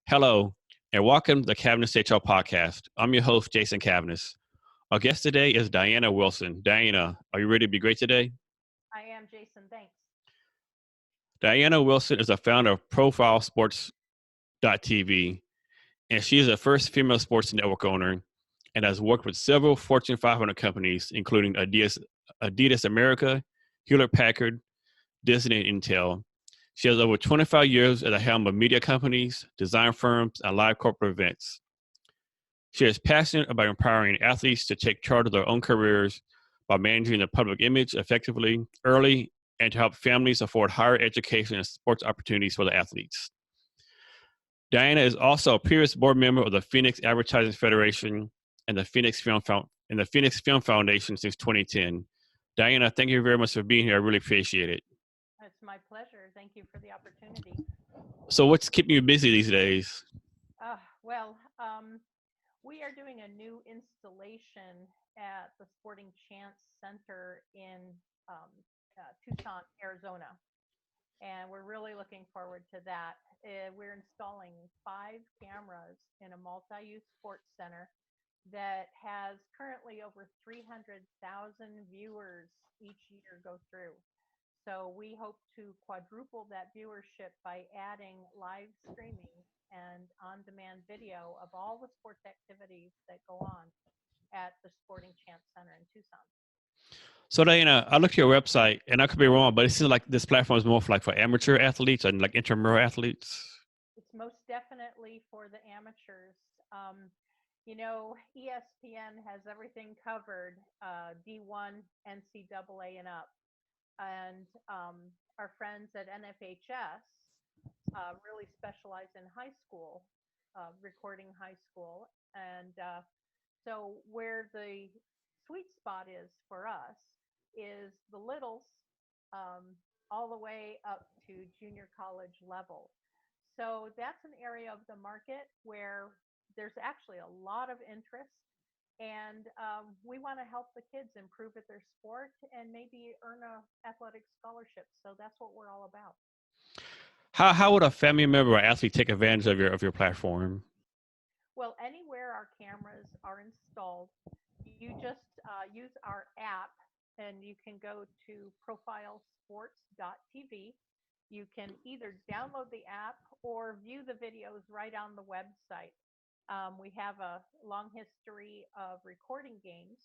Hello, and welcome to the Cavness HR podcast. I'm your host, Jason Cavness. Our guest today is Diana Wilson. Diana, are you ready to be great today? I am Jason. Thanks. Diana Wilson is the founder of ProfileSports.tv, and she is the first female sports network owner and has worked with several Fortune 500 companies, including Adidas America, Hewlett Packard, Disney, and Intel. She has over 25 years at the helm of media companies, design firms, and live corporate events. She is passionate about empowering athletes to take charge of their own careers by managing their public image effectively, early, and to help families afford higher education and sports opportunities for the athletes. Diana is also a previous board member of the Phoenix Advertising Federation and the Phoenix Film Foundation since 2010. Diana, thank you very much for being here. I really appreciate it. It's my pleasure. Thank you for the opportunity. So, what's keeping you busy these days? Uh, well, um, we are doing a new installation at the Sporting Chance Center in um, Tucson, Arizona, and we're really looking forward to that. We're installing 5 cameras in a multi-use sports center that has currently over 300,000 viewers each year go through. So we hope to quadruple that viewership by adding live streaming and on-demand video of all the sports activities that go on at the Sporting Chance Center in Tucson. So, Diana, I looked at your website, and I could be wrong, but it seems like this platform is more for for amateur athletes and like intramural athletes. It's most definitely for the amateurs. ESPN has everything covered, D1, NCAA, and up. And our friends at NFHS really specialize in high school, recording high school. And so, where the sweet spot is for us is the littles um, all the way up to junior college level. So, that's an area of the market where there's actually a lot of interest. And we want to help the kids improve at their sport and maybe earn a athletic scholarship. So that's what we're all about. How would a family member or athlete take advantage of your platform? Well, anywhere our cameras are installed, you just use our app and you can go to profilesports.tv. You can either download the app or view the videos right on the website. We have a long history of recording games,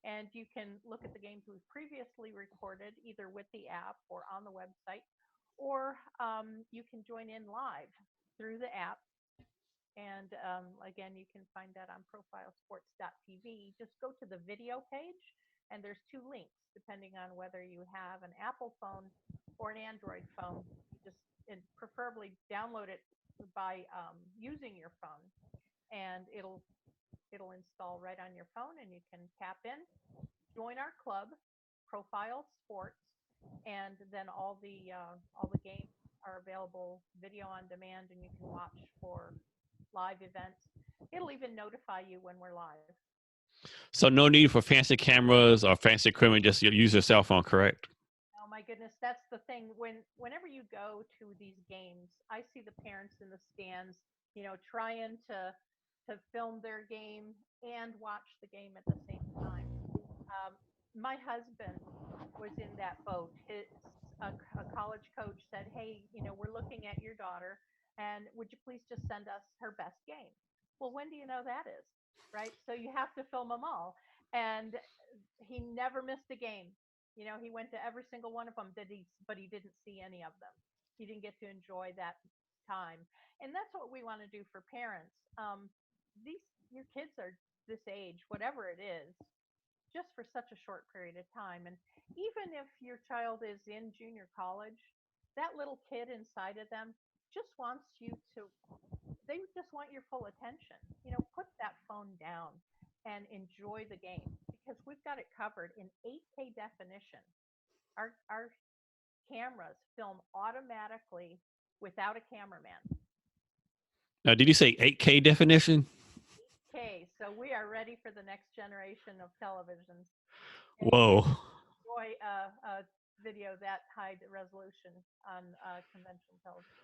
and you can look at the games we've previously recorded either with the app or on the website, or you can join in live through the app. And again, you can find that on profilesports.tv. Just go to the video page, and there's 2 links depending on whether you have an Apple phone or an Android phone. You just and preferably download it by using your phone, and it'll install right on your phone, and you can tap in, join our club, Profile Sports, and then all the games are available video on demand, and you can watch for live events. It'll even notify you when we're live. So, no need for fancy cameras or fancy equipment. Just use your cell phone, correct? Oh my goodness, that's the thing. Whenever you go to these games, I see the parents in the stands, trying to film their game and watch the game at the same time. Um, my husband was in that boat. A college coach said, "Hey, we're looking at your daughter, and would you please just send us her best game?" Well, when do you know that is, right? So you have to film them all, and he never missed a game. He went to every single one of them, but he didn't see any of them. He didn't get to enjoy that time, and that's what we want to do for parents. These Your kids are this age, whatever it is, just for such a short period of time. And even if your child is in junior college, that little kid inside of them just wants you to, they just want your full attention. Put that phone down and enjoy the game because we've got it covered in 8K definition. Our cameras film automatically without a cameraman. Now, did you say 8K definition? 8K. So we are ready for the next generation of televisions. And you Whoa. can't enjoy a video that high resolution on conventional television.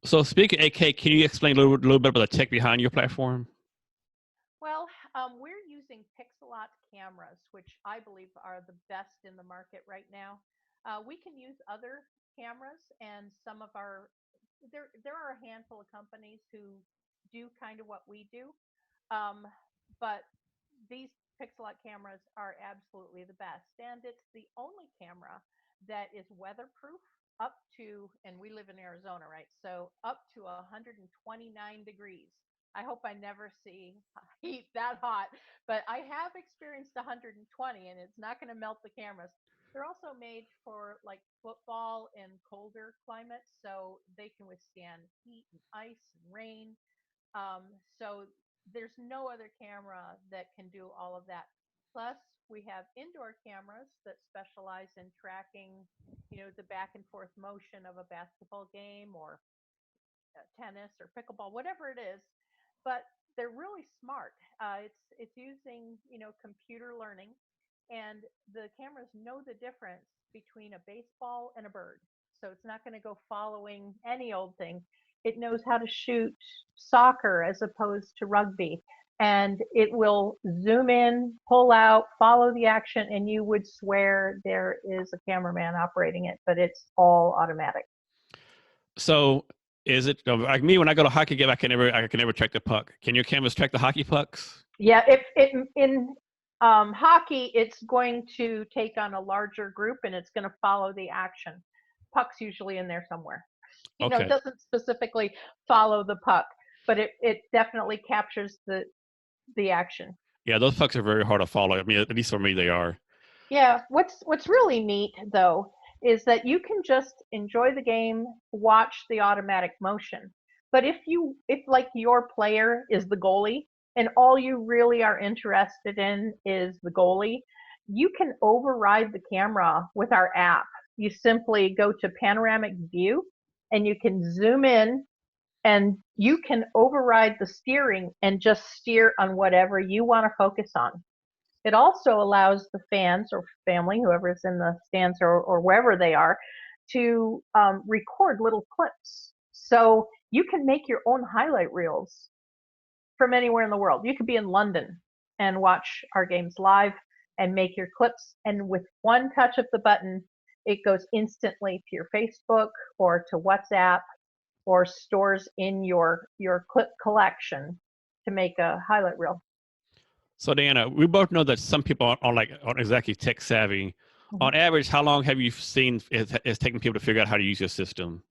So speaking of 8K, can you explain a little bit about the tech behind your platform? Well, we're using Pixelot cameras, which I believe are the best in the market right now. We can use other cameras, and some of our there are a handful of companies who do kind of what we do, um, but these Pixelot cameras are absolutely the best, and it's the only camera that is weatherproof up to, and we live in Arizona, right? So up to 129 degrees. I hope I never see heat that hot, but I have experienced 120, and it's not going to melt the cameras. They're also made for like football and colder climates, so they can withstand heat and ice and rain. Um, so there's no other camera that can do all of that. Plus, we have indoor cameras that specialize in tracking, the back and forth motion of a basketball game or tennis or pickleball, whatever it is. But they're really smart. It's using computer learning, and the cameras know the difference between a baseball and a bird. So it's not going to go following any old thing. It knows how to shoot soccer as opposed to rugby. And it will zoom in, pull out, follow the action, and you would swear there is a cameraman operating it, but it's all automatic. So is it like me when I go to hockey game? I can never track the puck. Can your cameras track the hockey pucks? Yeah, if it in hockey, it's going to take on a larger group and it's going to follow the action. Puck's usually in there somewhere. It Okay. doesn't specifically follow the puck, but it definitely captures the action. Yeah, those pucks are very hard to follow. I mean, at least for me, they are. Yeah, what's really neat though is that you can just enjoy the game, watch the automatic motion. But if like your player is the goalie and all you really are interested in is the goalie, you can override the camera with our app. You simply go to panoramic view and you can zoom in and you can override the steering and just steer on whatever you want to focus on. It also allows the fans or family, whoever's in the stands or wherever they are, to record little clips. So you can make your own highlight reels from anywhere in the world. You could be in London and watch our games live and make your clips. And with one touch of the button, it goes instantly to your Facebook or to WhatsApp or stores in your clip collection to make a highlight reel. So Diana, we both know that some people aren't exactly tech savvy. Mhm. On average, how long have you seen it's taking people to figure out how to use your system?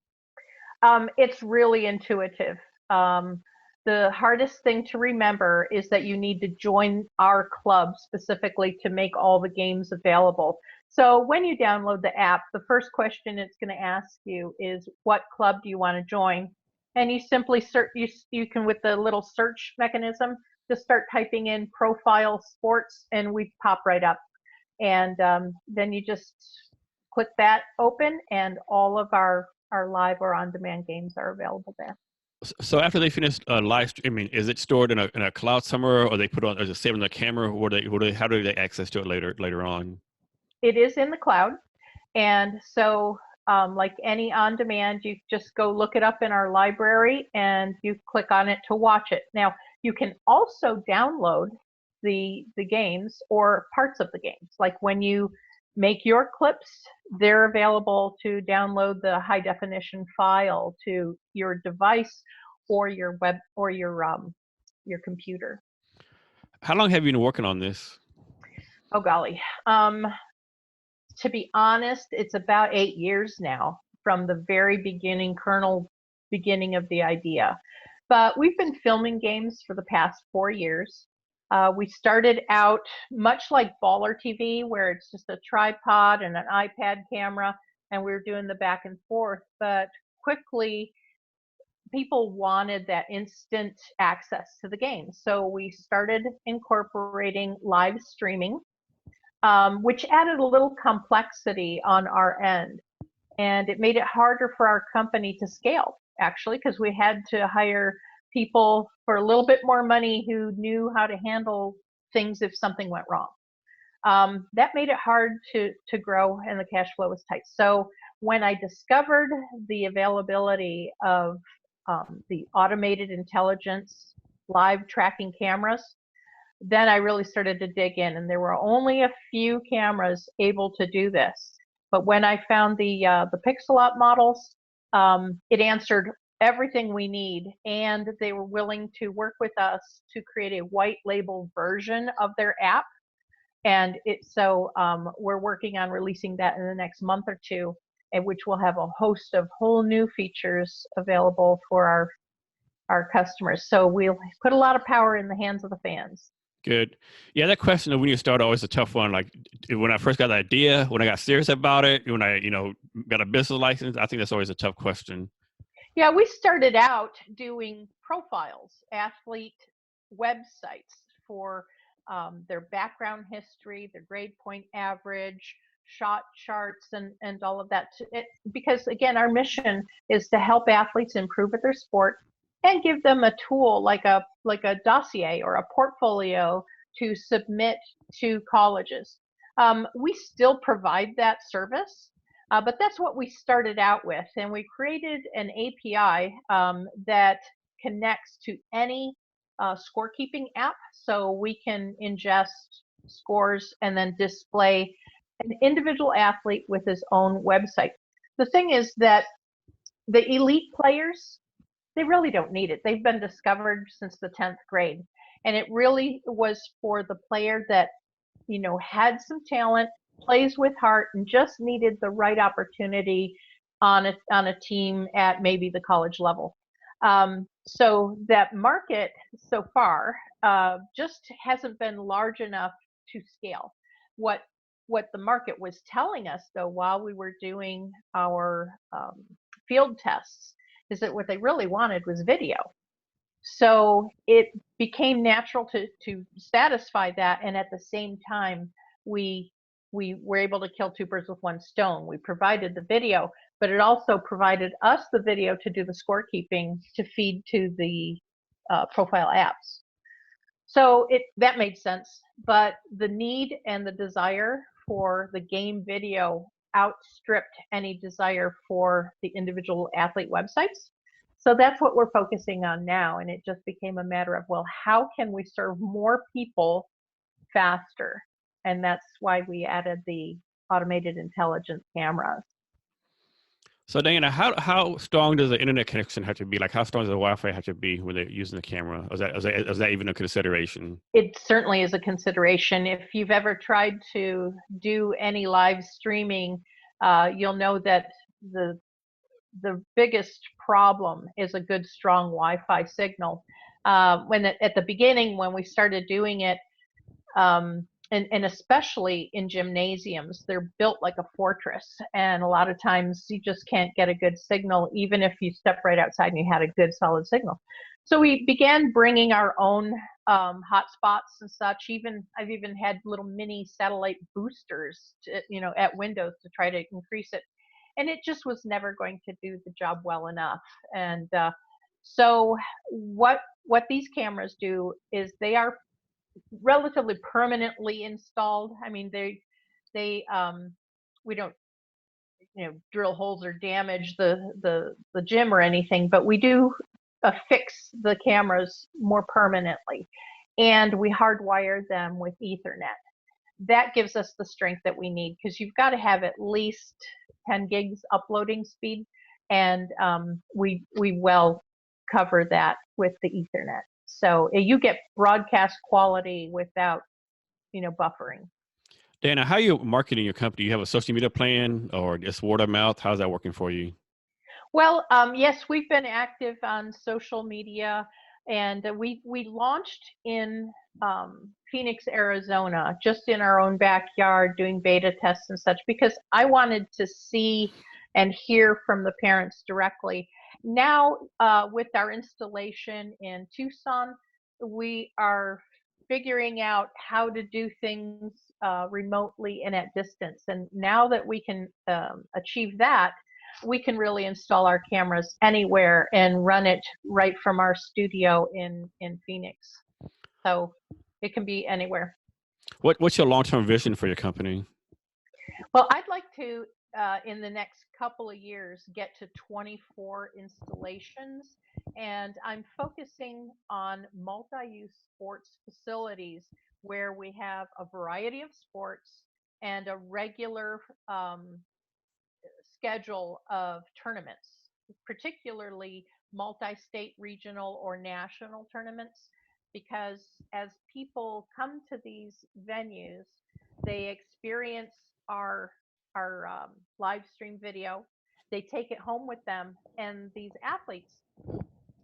It's really intuitive. Um, the hardest thing to remember is that you need to join our club specifically to make all the games available. So when you download the app, the first question it's going to ask you is what club do you want to join? And you simply search, you can, with the little search mechanism, just start typing in profile sports and we pop right up. And then you just click that open and all of our live or on-demand games are available there. So after they finish live streaming, is it stored in a cloud somewhere, or they put on, or is it saved on the camera, or how do they access to it later on? It is in the cloud, and so like any on-demand, you just go look it up in our library and you click on it to watch it. Now you can also download the games or parts of the games. Like when you make your clips, they're available to download the high definition file to your device or your web or your computer. How long have you been working on this? Oh golly. To be honest, it's about 8 years now from the very beginning, kernel beginning of the idea. But we've been filming games for the past 4 years. We started out much like Baller TV, where it's just a tripod and an iPad camera, and we were doing the back and forth. But quickly, people wanted that instant access to the game. So we started incorporating live streaming, which added a little complexity on our end. And it made it harder for our company to scale, actually, because we had to hire people for a little bit more money who knew how to handle things if something went wrong. That made it hard to grow, and the cash flow was tight. So when I discovered the availability of the automated intelligence live tracking cameras, then I really started to dig in, and there were only a few cameras able to do this. But when I found the Pixelop models, it answered everything we need, and they were willing to work with us to create a white label version of their app. And we're working on releasing that in the next month or two, and which will have a host of whole new features available for our customers. So we'll put a lot of power in the hands of the fans. Good. Yeah, that question of when you start always a tough one. Like when I first got the idea, when I got serious about it, when I, got a business license, I think that's always a tough question. Yeah, we started out doing profiles, athlete websites for their background history, their grade point average, shot charts, and all of that. Because again, our mission is to help athletes improve at their sport and give them a tool like a dossier or a portfolio to submit to colleges. We still provide that service, but that's what we started out with, and we created an API that connects to any scorekeeping app, so we can ingest scores and then display an individual athlete with his own website. The thing is that the elite players, they really don't need it. They've been discovered since the 10th grade. And it really was for the player that, had some talent, plays with heart, and just needed the right opportunity on a team at maybe the college level. So that market so far just hasn't been large enough to scale. What the market was telling us, though, while we were doing our field tests, is that what they really wanted was video. So it became natural to satisfy that, and at the same time, we were able to kill two birds with one stone. We provided the video, but it also provided us the video to do the scorekeeping to feed to the profile apps. So that made sense, but the need and the desire for the game video outstripped any desire for the individual athlete websites. So that's what we're focusing on now, and it just became a matter of, well, how can we serve more people faster? And that's why we added the automated intelligence cameras. So Diana, how strong does the internet connection have to be? Like how strong does the Wi-Fi have to be when they're using the camera? Is that even a consideration? It certainly is a consideration. If you've ever tried to do any live streaming, you'll know that the biggest problem is a good, strong Wi-Fi signal. At the beginning, when we started doing it, and especially in gymnasiums, they're built like a fortress, and a lot of times you just can't get a good signal, even if you step right outside and you had a good solid signal. So we began bringing our own hotspots and such. I've even had little mini satellite boosters, at windows to try to increase it, and it just was never going to do the job well enough. And so what these cameras do is they are relatively permanently installed. I mean, we don't drill holes or damage the gym or anything, but we do affix the cameras more permanently, and we hardwire them with Ethernet. That gives us the strength that we need, because you've got to have at least 10 gigs uploading speed, and we well cover that with the Ethernet. So you get broadcast quality without, buffering. Dana, how are you marketing your company? Do you have a social media plan or just word of mouth? How's that working for you? Well, yes, we've been active on social media, and we launched in Phoenix, Arizona, just in our own backyard, doing beta tests and such, because I wanted to see and hear from the parents directly. Now, with our installation in Tucson, we are figuring out how to do things remotely and at distance. And now that we can achieve that, we can really install our cameras anywhere and run it right from our studio in Phoenix. So it can be anywhere. What's your long-term vision for your company? Well, I'd like to in the next couple of years get to 24 installations. And I'm focusing on multi use sports facilities where we have a variety of sports and a regular schedule of tournaments, particularly multi state, regional, or national tournaments. Because as people come to these venues, they experience our live stream video. They take it home with them, and these athletes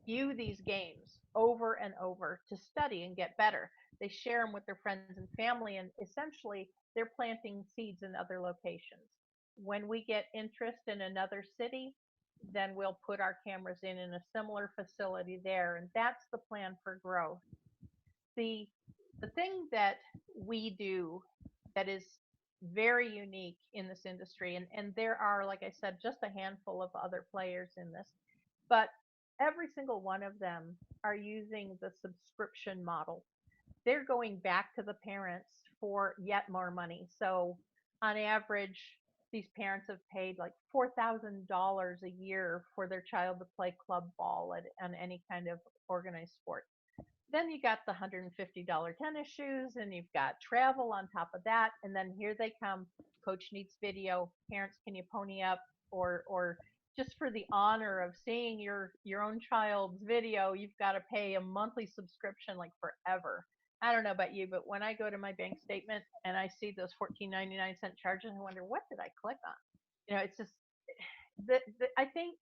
view these games over and over to study and get better. They share them with their friends and family, and essentially, they're planting seeds in other locations. When we get interest in another city, then we'll put our cameras in a similar facility there, and that's the plan for growth. The the thing that we do that is very unique in this industry, and there are, like I said, just a handful of other players in this, but every single one of them are using the subscription model. They're going back to the parents for yet more money. So on average, these parents have paid like $4,000 a year for their child to play club ball on any kind of organized sport. Then you got the $150 tennis shoes, and you've got travel on top of that. And then here they come. Coach needs video. Parents, can you pony up? Or just for the honor of seeing your own child's video, you've got to pay a monthly subscription like forever. I don't know about you, but when I go to my bank statement and I see those 14.99 charges, I wonder what did I click on. It's just I think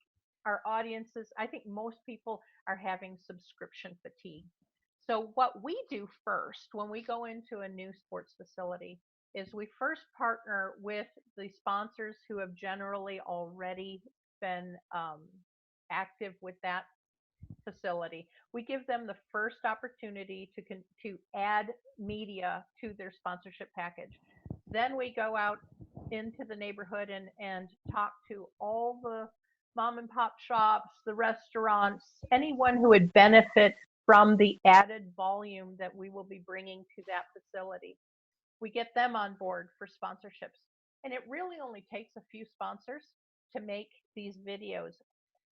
our audiences. I think most people are having subscription fatigue. So what we do first when we go into a new sports facility is we first partner with the sponsors who have generally already been active with that facility. We give them the first opportunity to add media to their sponsorship package. Then we go out into the neighborhood and talk to all the mom and pop shops, the restaurants, anyone who would benefit from the added volume that we will be bringing to that facility. We get them on board for sponsorships. And it really only takes a few sponsors to make these videos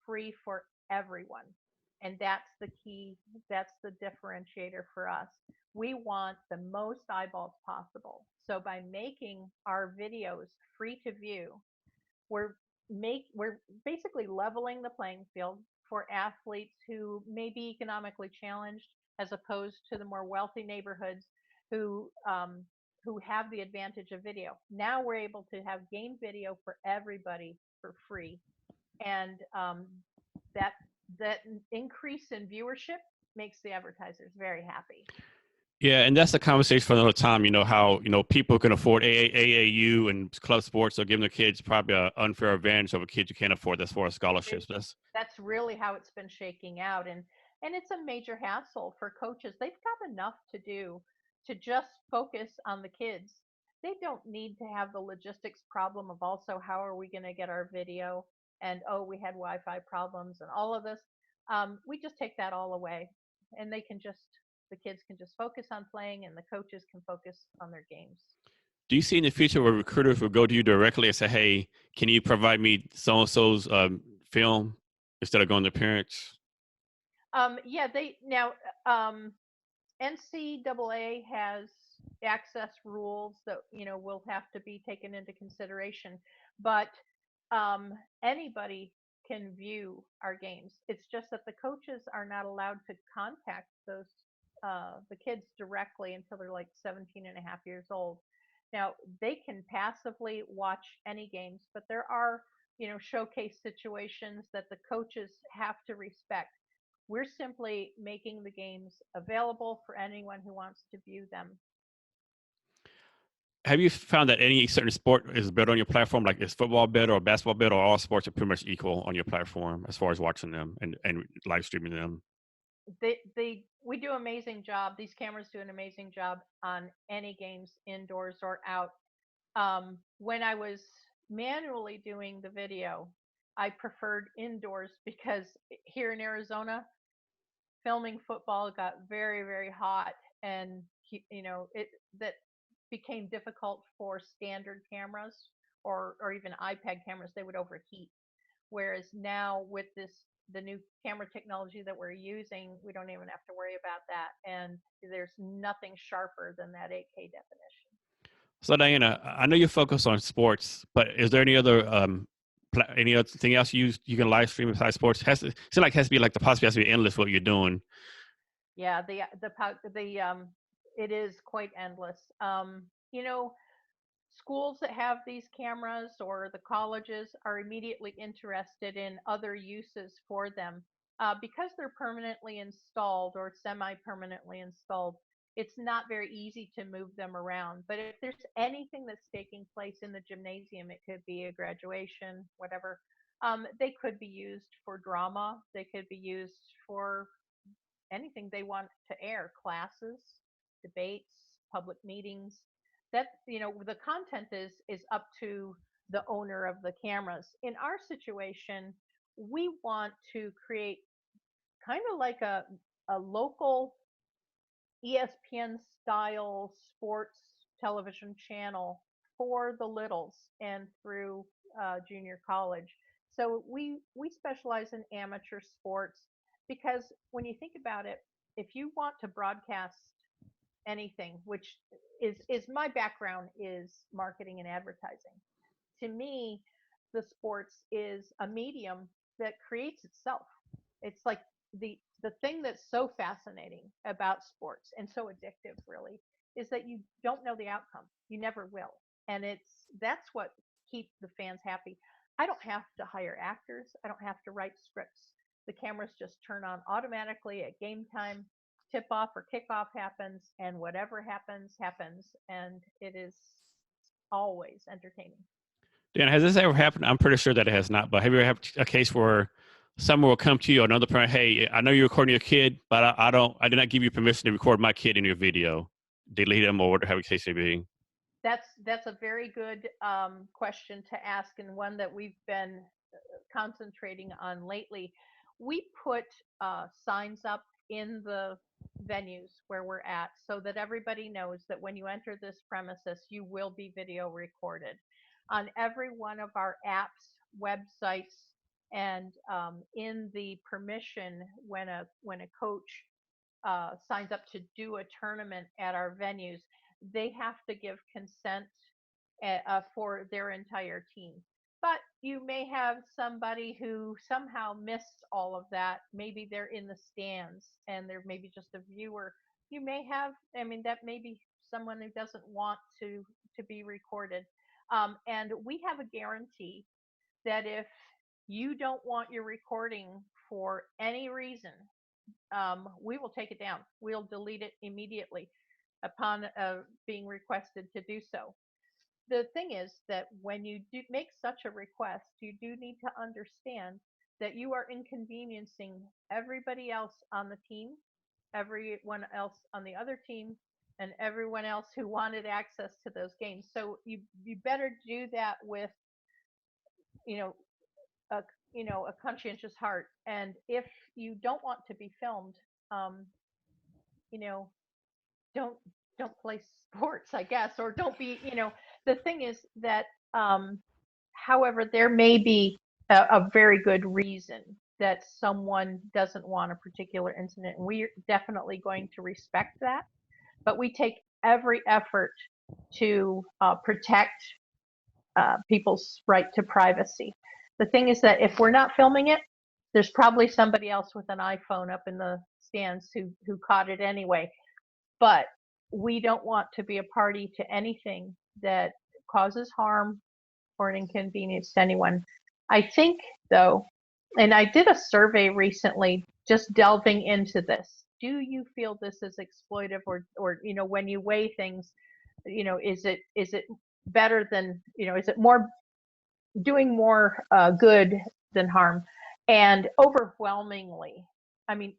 free for everyone. And that's the key, that's the differentiator for us. We want the most eyeballs possible. So by making our videos free to view, we're we're basically leveling the playing field for athletes who may be economically challenged as opposed to the more wealthy neighborhoods who have the advantage of video. Now we're able to have game video for everybody for free, and that that increase in viewership makes the advertisers very happy. Yeah, and that's a conversation for another time. You know how people can afford AAU and club sports, so giving the kids probably an unfair advantage over kids who can't afford this for scholarships. That's really how it's been shaking out, and it's a major hassle for coaches. They've got enough to do to just focus on the kids. They don't need to have the logistics problem of also how are we going to get our video, and oh, we had Wi-Fi problems and all of this. We just take that all away, and the kids can just focus on playing, and the coaches can focus on their games. Do you see in the future where recruiters will go to you directly and say, "Hey, can you provide me so and so's film," instead of going to parents? Yeah, they now NCAA has access rules that will have to be taken into consideration, but anybody can view our games. It's just that the coaches are not allowed to contact the kids directly until they're like 17 and a half years old. Now they can passively watch any games, but there are showcase situations that the coaches have to respect. We're simply making the games available for anyone who wants to view them. Have you found that any certain sport is better on your platform? Like is football better or basketball better, or all sports are pretty much equal on your platform as far as watching them and live streaming them? We do an amazing job. These cameras do an amazing job on any games, indoors or out. When I was manually doing the video, I preferred indoors because here in Arizona, filming football got very, very hot, and it that became difficult for standard cameras. or even iPad cameras, they would overheat. Whereas now with the new camera technology that we're using, we don't even have to worry about that. And there's nothing sharper than that 8K definition. So Diana, I know you focus on sports, but is there any other any other thing else you can live stream besides sports? It has to be like the possibility has to be endless what you're doing. Yeah, it is quite endless. You know, schools that have these cameras or the colleges are immediately interested in other uses for them. Because they're permanently installed or semi-permanently installed, it's not very easy to move them around. But if there's anything that's taking place in the gymnasium, it could be a graduation, whatever, they could be used for drama. They could be used for anything they want to air, classes, debates, public meetings. That, the content is up to the owner of the cameras. In our situation, we want to create kind of like a local ESPN style sports television channel for the littles and through junior college. So we specialize in amateur sports because when you think about it, if you want to broadcast anything, which is my background is marketing and advertising. To me, the sports is a medium that creates itself. It's like the thing that's so fascinating about sports and so addictive really is that you don't know the outcome. You never will. And that's what keeps the fans happy. I don't have to hire actors. I don't have to write scripts. The cameras just turn on automatically at game time. Tip off or kickoff happens, and whatever happens, and it is always entertaining. Dan, has this ever happened? I'm pretty sure that it has not, but have you ever had a case where someone will come to you or another parent, hey, I know you're recording your kid, but I did not give you permission to record my kid in your video. Delete them or whatever the case may be. That's a very good question to ask, and one that we've been concentrating on lately. We put signs up in the venues where we're at so that everybody knows that when you enter this premises, you will be video recorded. On every one of our apps, websites, and in the permission when a coach signs up to do a tournament at our venues, they have to give consent for their entire team. But you may have somebody who somehow missed all of that. Maybe they're in the stands and they're maybe just a viewer. You may have, I mean, that may be someone who doesn't want to be recorded. And we have a guarantee that if you don't want your recording for any reason, we will take it down. We'll delete it immediately upon being requested to do so. The thing is that when you do make such a request, you do need to understand that you are inconveniencing everybody else on the team, everyone else on the other team, and everyone else who wanted access to those games. So you better do that with you know a a conscientious heart. And if you don't want to be filmed, um, you know don't play sports, I guess, or don't be. The thing is that, however, there may be a very good reason that someone doesn't want a particular incident, and we're definitely going to respect that. But we take every effort to protect people's right to privacy. The thing is that if we're not filming it, there's probably somebody else with an iPhone up in the stands who caught it anyway. But we don't want to be a party to anything that causes harm or an inconvenience to anyone. I think, though, and I did a survey recently just delving into this. Do you feel this is exploitive, or when you weigh things, is it better than, is it more doing more good than harm? And overwhelmingly, I mean,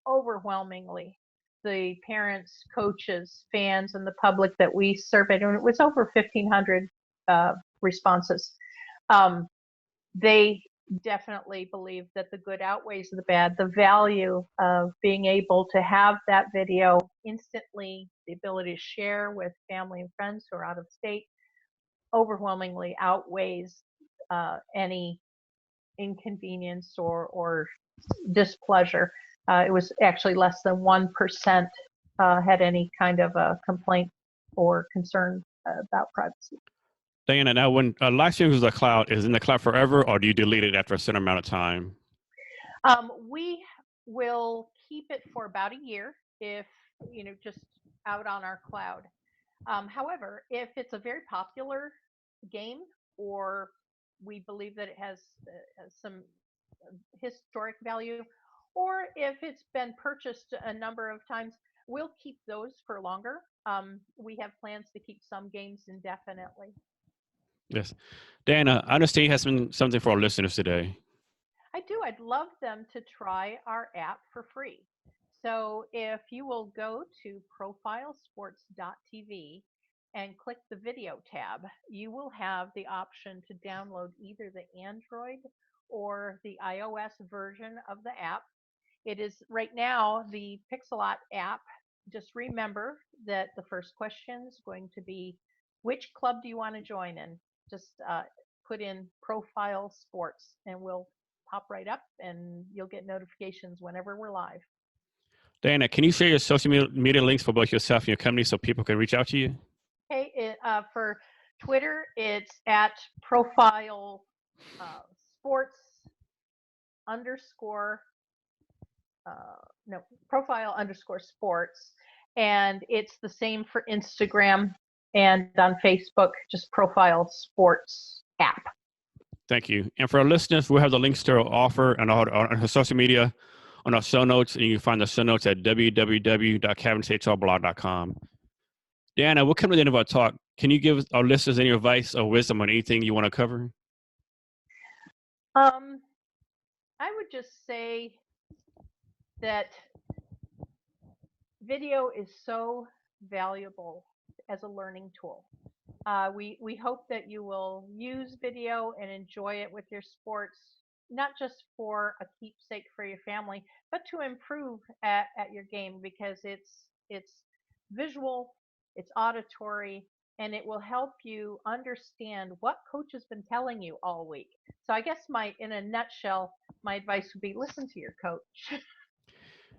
overwhelmingly, the parents, coaches, fans, and the public that we surveyed, and it was over 1,500 responses, they definitely believe that the good outweighs the bad. The value of being able to have that video instantly, the ability to share with family and friends who are out of state, overwhelmingly outweighs any inconvenience or displeasure. It was actually less than 1% had any kind of a complaint or concern about privacy. Diana, now when live stream is the cloud, is it in the cloud forever, or do you delete it after a certain amount of time? We will keep it for about a year if, just out on our cloud. However, if it's a very popular game or we believe that it has some historic value, or if it's been purchased a number of times, we'll keep those for longer. We have plans to keep some games indefinitely. Yes. Diana, I understand you have something for our listeners today. I do. I'd love them to try our app for free. So if you will go to profilesports.tv and click the video tab, you will have the option to download either the Android or the iOS version of the app. It is right now the Pixelot app. Just remember that the first question is going to be, which club do you want to join in? Just put in Profile Sports and we'll pop right up and you'll get notifications whenever we're live. Diana, can you share your social media links for both yourself and your company so people can reach out to you? Okay, for Twitter, it's at Profile Sports Profile _ Sports. And it's the same for Instagram and on Facebook, just Profile Sports app. Thank you. And for our listeners, we'll have the links to our offer and on her social media on our show notes, and you can find the show notes at www.cabineshrblog.com. Diana, we'll come to the end of our talk. Can you give our listeners any advice or wisdom on anything you want to cover? I would just say that video is so valuable as a learning tool. We hope that you will use video and enjoy it with your sports, not just for a keepsake for your family, but to improve at your game, because it's visual, it's auditory, and it will help you understand what coach has been telling you all week. So I guess in a nutshell, my advice would be listen to your coach.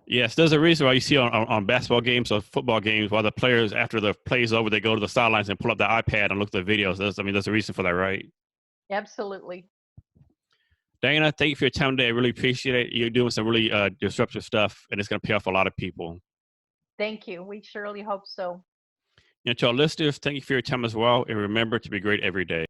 Yes, there's a reason why you see on basketball games or football games, while the players, after the play's over, they go to the sidelines and pull up the iPad and look at the videos. There's a reason for that, right? Absolutely. Diana, thank you for your time today. I really appreciate it. You're doing some really disruptive stuff, and it's going to pay off a lot of people. Thank you. We surely hope so. And to our listeners, thank you for your time as well. And remember to be great every day.